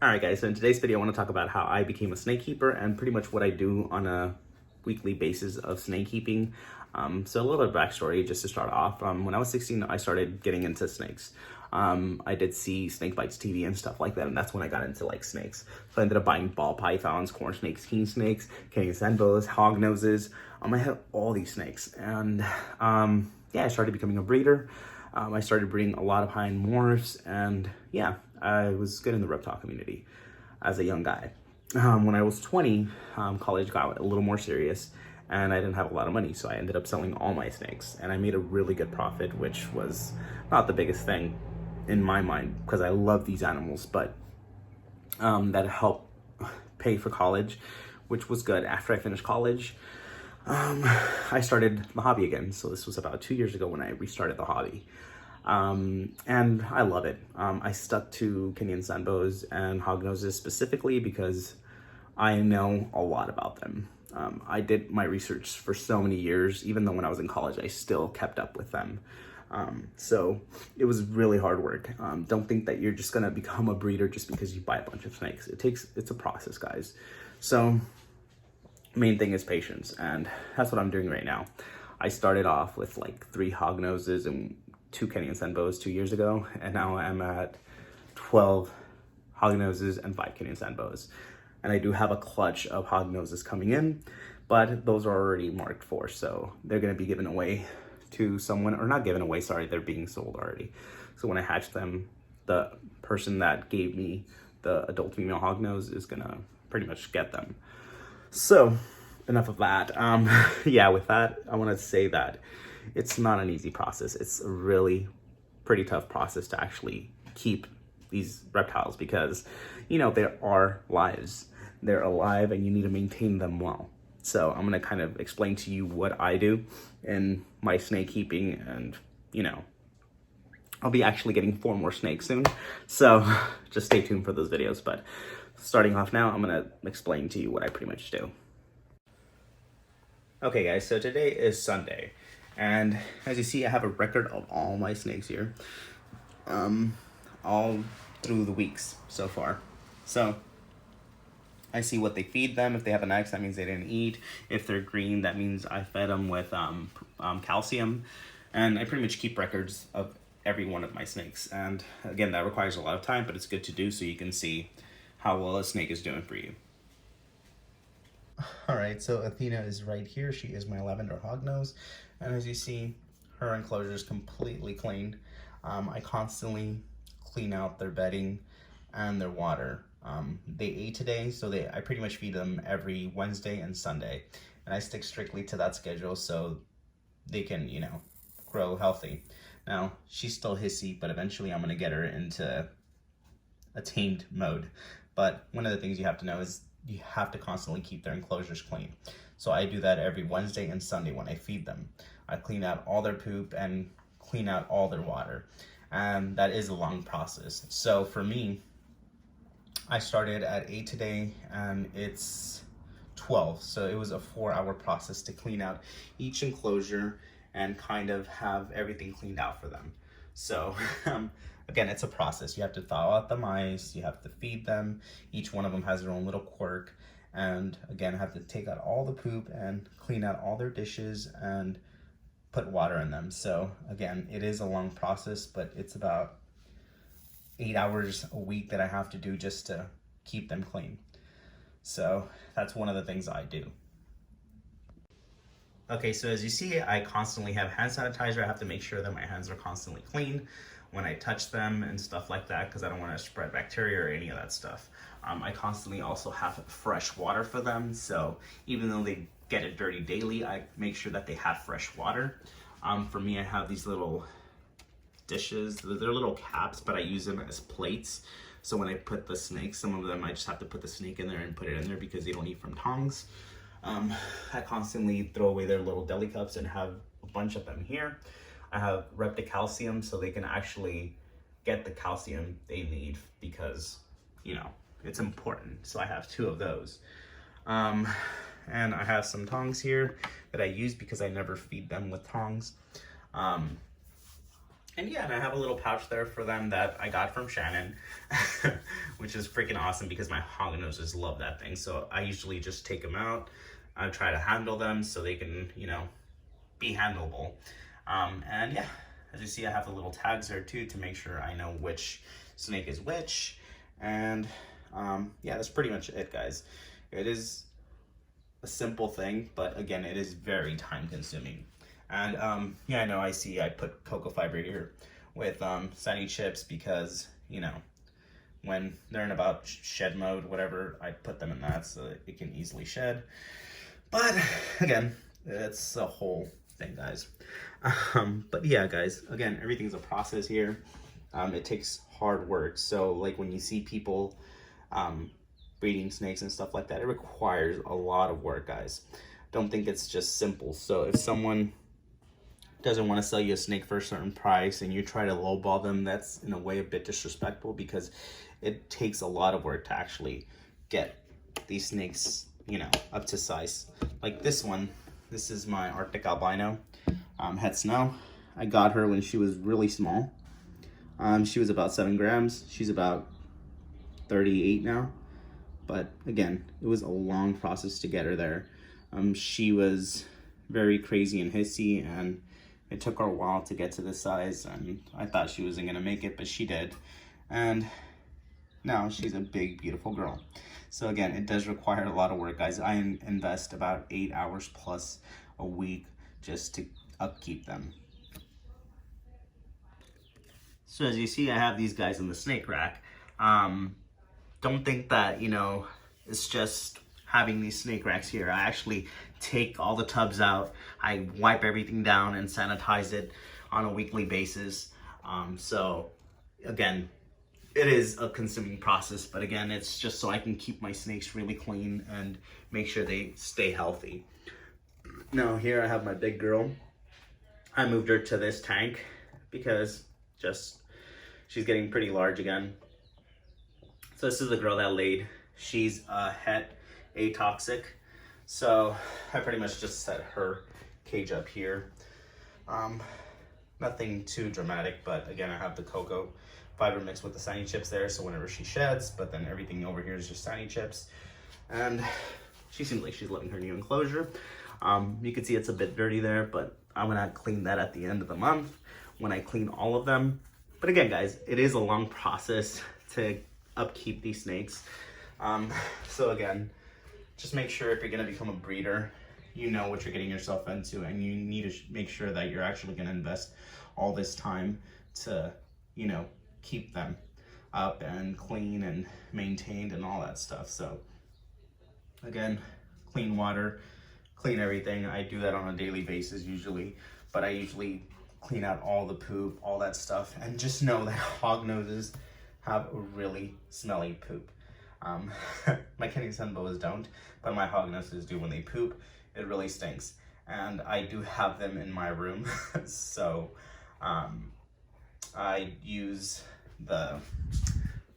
Alright guys, so in today's video I want to talk about how I became a snake keeper and pretty much what I do on a weekly basis of snake keeping. So a little bit of backstory just to start off. When I was 16, I started getting into snakes. I did see Snake Bites TV and stuff like that, and that's when I got into like snakes. So I ended up buying ball pythons, corn snakes, king snakes, Kenyan sandboas, hog noses. I had all these snakes, and yeah, I started becoming a breeder. I started breeding a lot of high-end morphs, and yeah, I was good in the reptile community as a young guy. When I was 20, college got a little more serious, and I didn't have a lot of money, so I ended up selling all my snakes, and I made a really good profit, which was not the biggest thing in my mind, because I love these animals, but that helped pay for college, which was good. After I finished college, I started the hobby again. So this was about 2 years ago when I restarted the hobby. And I love it. I stuck to Kenyan sandboas and hognoses specifically because I know a lot about them. I did my research for so many years. Even though when I was in college, I still kept up with them. So it was really hard work. Don't think that you're just gonna become a breeder just because you buy a bunch of snakes. It's a process, guys. So main thing is patience, and that's what I'm doing right now. I started off with like 3 hognoses and 2 Kenyan sandboas 2 years ago, and now I'm at 12 hognoses and 5 Kenyan sandboas. And I do have a clutch of hognoses coming in, but those are already marked for, so they're gonna be given away to someone, or not given away, sorry, they're being sold already. So when I hatch them, the person that gave me the adult female hognose is gonna pretty much get them. So enough of that. Yeah, with that, I want to say that it's not an easy process. It's a really pretty tough process to actually keep these reptiles because, you know, there are lives. They're alive and you need to maintain them well. So I'm going to kind of explain to you what I do in my snake keeping, and, you know, I'll be actually getting 4 more snakes soon. So just stay tuned for those videos. But starting off now, I'm going to explain to you what I pretty much do. Okay guys, so today is Sunday, and as you see, I have a record of all my snakes here, all through the weeks so far. So I see what they feed them. If they have an X, that means they didn't eat. If they're green, that means I fed them with calcium, and I pretty much keep records of every one of my snakes. And again, that requires a lot of time, but it's good to do so you can see how well a snake is doing for you. All right, so Athena is right here. She is my lavender hognose, and as you see, her enclosure is completely clean. I constantly clean out their bedding and their water. They ate today, so I pretty much feed them every Wednesday and Sunday, and I stick strictly to that schedule so they can, you know, grow healthy. Now, she's still hissy, but eventually I'm gonna get her into a tamed mode. But one of the things you have to know is you have to constantly keep their enclosures clean. So I do that every Wednesday and Sunday when I feed them. I clean out all their poop and clean out all their water. And that is a long process. So for me, I started at 8 today and it's 12. So it was a 4-hour process to clean out each enclosure and kind of have everything cleaned out for them. So again, it's a process. You have to thaw out the mice, you have to feed them. Each one of them has their own little quirk. And again, I have to take out all the poop and clean out all their dishes and put water in them. So again, it is a long process, but it's about 8 hours a week that I have to do just to keep them clean. So that's one of the things I do. Okay, so as you see, I constantly have hand sanitizer. I have to make sure that my hands are constantly clean when I touch them and stuff like that, because I don't want to spread bacteria or any of that stuff. I constantly also have fresh water for them, so even though they get it dirty daily, I make sure that they have fresh water. For me, I have these little dishes. They're little caps, but I use them as plates. So when I put the snake, some of them I just have to put the snake in there and put it in there because they don't eat from tongs. I constantly throw away their little deli cups and have a bunch of them here. I have Repticalcium so they can actually get the calcium they need because, you know, it's important. So I have 2 of those. And I have some tongs here that I use because I never feed them with tongs. And yeah, and I have a little pouch there for them that I got from Shannon, which is freaking awesome because my hognoses love that thing. So I usually just take them out. I try to handle them so they can, you know, be handleable. And yeah, as you see, I have the little tags there too to make sure I know which snake is which. And yeah, that's pretty much it, guys. It is a simple thing, but again, it is very time consuming. And yeah, I know I put cocoa fiber here with Sunny Chips because, you know, when they're in about shed mode, whatever, I put them in that so that it can easily shed. But again, it's a whole thing, guys. But yeah, guys, again, everything's a process here. It takes hard work. So like when you see people breeding snakes and stuff like that, it requires a lot of work, guys. Don't think it's just simple. So if someone doesn't want to sell you a snake for a certain price and you try to lowball them, that's in a way a bit disrespectful because it takes a lot of work to actually get these snakes, you know, up to size. Like this one, this is my Arctic albino, Het Snow. I got her when she was really small. She was about 7 grams. She's about 38 now. But again, it was a long process to get her there. She was very crazy and hissy, and it took her a while to get to this size, and I thought she wasn't gonna make it, but she did. And now she's a big, beautiful girl. So again, it does require a lot of work, guys. I invest about 8 hours plus a week just to upkeep them. So as you see, I have these guys in the snake rack. Don't think that, you know, it's just having these snake racks here. I actually take all the tubs out, I wipe everything down and sanitize it on a weekly basis. So again, it is a consuming process, but again, it's just so I can keep my snakes really clean and make sure they stay healthy. Now here I have my big girl. I moved her to this tank because she's getting pretty large again. So this is the girl that laid. She's a het atoxic. So I pretty much just set her cage up here. Nothing too dramatic, but again, I have the cocoa fiber mixed with the Sunny Chips there, so whenever she sheds, but then everything over here is just Sunny Chips. And she seems like she's loving her new enclosure. You can see it's a bit dirty there, but I'm gonna clean that at the end of the month when I clean all of them. But again, guys, it is a long process to upkeep these snakes. So again, just make sure if you're gonna become a breeder, you know what you're getting yourself into, and you need to make sure that you're actually gonna invest all this time to, you know, keep them up and clean and maintained and all that stuff. So again, clean water, clean everything. I do that on a daily basis usually, but I usually clean out all the poop, all that stuff, and just know that hog noses have a really smelly poop. My Kenny Sunboas don't, but my hog noses do when they poop. It really stinks. And I do have them in my room, so I use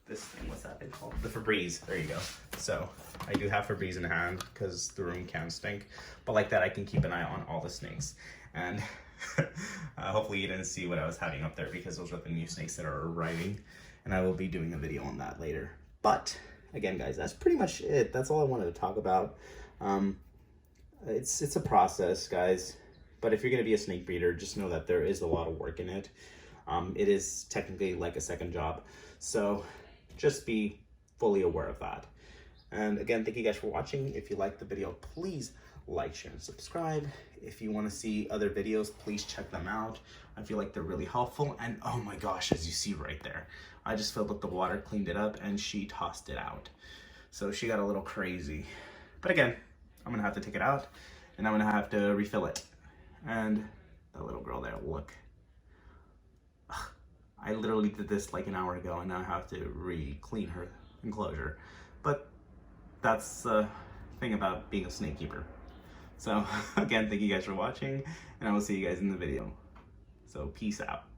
this thing, what's that thing called? The Febreze, there you go. So I do have Febreze in hand because the room can stink, but like that I can keep an eye on all the snakes. And hopefully you didn't see what I was having up there because those are the new snakes that are arriving, and I will be doing a video on that later. But again, guys, that's pretty much it. That's all I wanted to talk about. It's a process, guys, but if you're going to be a snake breeder, just know that there is a lot of work in it. It is technically like a second job, so just be fully aware of that. And again, thank you guys for watching. If you liked the video, please like, share, and subscribe. If you want to see other videos, please check them out. I feel like they're really helpful. And oh my gosh, as you see right there, I just filled up the water, cleaned it up, and she tossed it out. So she got a little crazy. But again, I'm gonna have to take it out and I'm gonna have to refill it. And that little girl there, look. Ugh, I literally did this like an hour ago and now I have to re-clean her enclosure. But that's the thing about being a snake keeper. So again, thank you guys for watching, and I will see you guys in the video. So peace out.